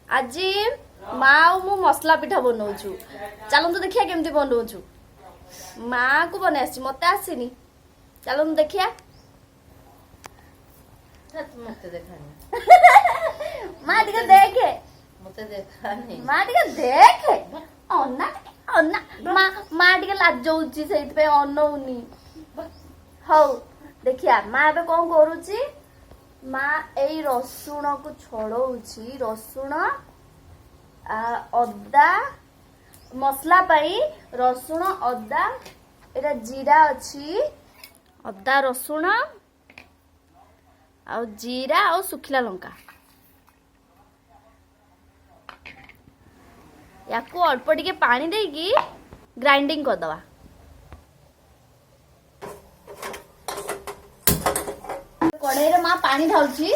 आज माँ और मु मसला पिठा बनाऊछु। चलନ୍ତୁ देखिया केमती बनाऊछु। माँ को बने आसी मते आसीनी। चलନ୍ତୁ देखिया। मते देखानी माँ टिके देखे। मते देखानी माँ टिके देखे। अन्ना अन्ना माँ टिके लाजौची सेति पे अनौनी। हौ देखिया माँ एबे कोन करूची। माँ एई रसुण को छड़ौची। रसुण अदा मसला पाई रसुण अदा एटा जीरा अच्छी अदा रसुण आ जीरा और सुखिला लंका या अल्प टिके पानी देकी ग्राइंडिंग करदवा। कढ़ाई रे माँ पानी ढालुची।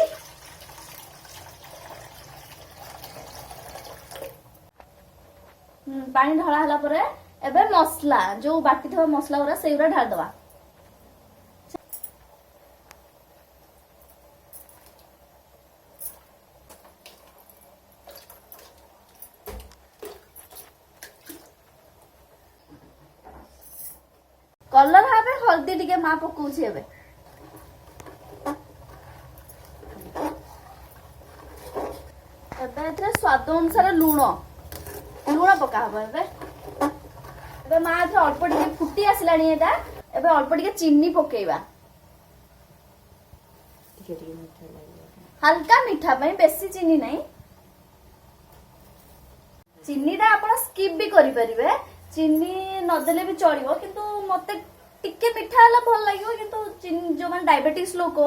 पानी ढला हला परे एबे मसला जो बाटी थवा मसला गुरा सेउरा ढाल दवा। कलर भाबे हल्दी टिके माँ पकाउची एबे। एबे एथरे स्वाद अनुसार लूण लूण पका हबो एबे। एबे माँ एथरे अल्प टिके फुटी आसलानी एटा एबे अल्प टिके चीनी पकेइबा। टिके टिके मीठा लागो हल्का मीठा पई बेसी चीनी नहीं। चीनी टा आपण स्किप भी करि परिबे। चीनी न देले भी चलिबो किंतु मते टिके मीठा हला भल लागिबो किंतु चीनी जो मन डायबिटीज लोक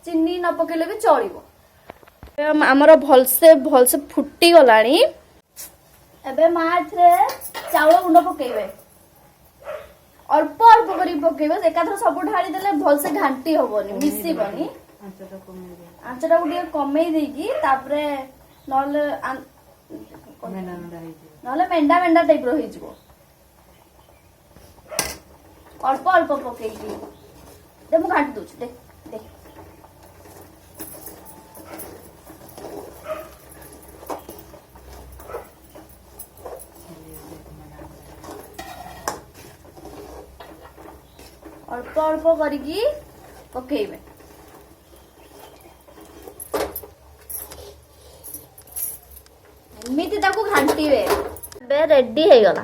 चीनी न पकेले भी चलिबो। हमर भलसे फुटी गलानी। एबे माँ एथरे चाउल गुंड पकेइबे। अल्प अल्प करी पकेइबे एकाथर सब ढाली देले भलसे घांटी होबनी मिसीबनी। आंचटा कमे दे आंचटा को टिके कमेई देकी तापरे नले मेना मेना हे नले मेंडा मेंडा टाइप रो हिजबो। अल्प अल्प पकेइकी दे मु घांटी दूछ दे दे। अल्प अल्प करिकी पकेइबे। एमिति ताको घांटीबे। बे रेडी हे गला।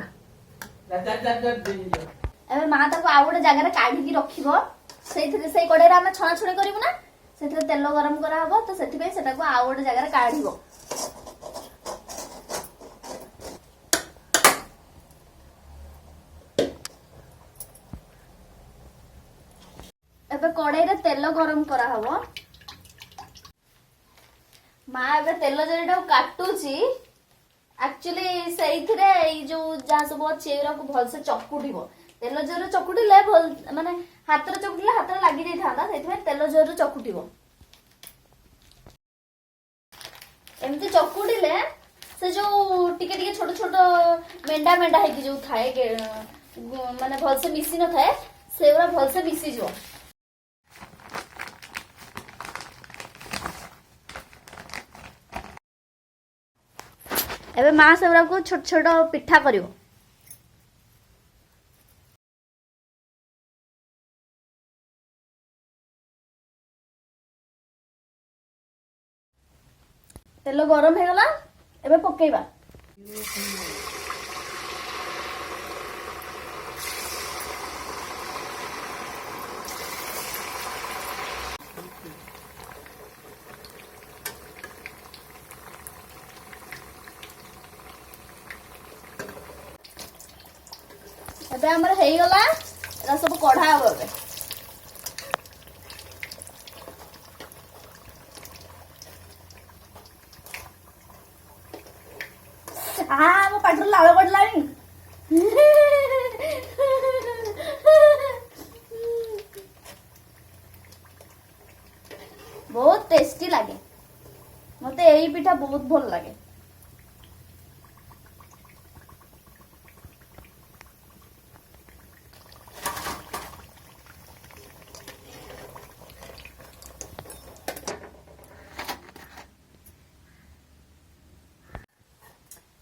एबे माँ ताको आ गोटे जगह काढ़ी रखिबो। सेथिरे सेई कड़े रे छणा छुणी करिबो ना सेथिरे तेल गरम करा हबो तो सेथि पे सेटा को आ गोटे जगह काढ़िबो। एबे कड़ाई रे तेल गरम करा हबो। माँ एबे तेल जरीटा काटुची। एक्चुअली सेइथिरे ई जो जा सब चेरा को भलसे चकुटिबो। तेल जरे चकुटिले भल माने हाथ रे चकुटिले हाथ रे लागि जाई थांदा सेति में तेल जरे चकुटिबो। एमती चकुटिले से जो टिके टिके छोट छोट मेंडा मेंडा है कि जो थाए माने भलसे मिसी न थाए सेउरा भलसे मिसी जो। एबे माँ सेउरा को छोट छोट पिठा करिवो। तेल गरम हे गला एबे पकेइबा। एबे हमर हेई गला एरा सब कढ़ा हबो एबे। मो पाटर लाल पड़लानी। बहुत टेस्टी लगे। मते एई पिठा बहुत भल लगे।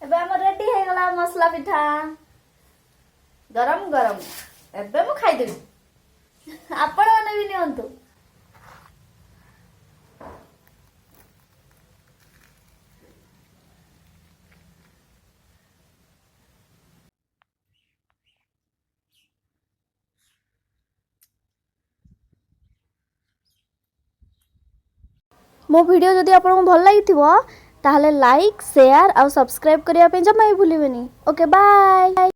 ଏବେ ଆମର ରେଡି ହେଇଗଲା ମସଲା ପିଠା ଗରମ ଗରମ ଏବେ ମୁଁ ଖାଇଦେବି ଆପଣ ମାନେ ବି ନିଅନ୍ତୁ। ମୋ ଭିडिଓ ଯଦି ଆପଣଙ୍କୁ ଭଲ ଲାଗିଥିବ ତାହେଲେ ଲାଇକ୍ ସେୟାର ଆଉ ସବସ୍କ୍ରାଇब କରିବା ପାଇଁ ଜମା ବି ଭୁଲିବେନି। ଓକେ ବାय।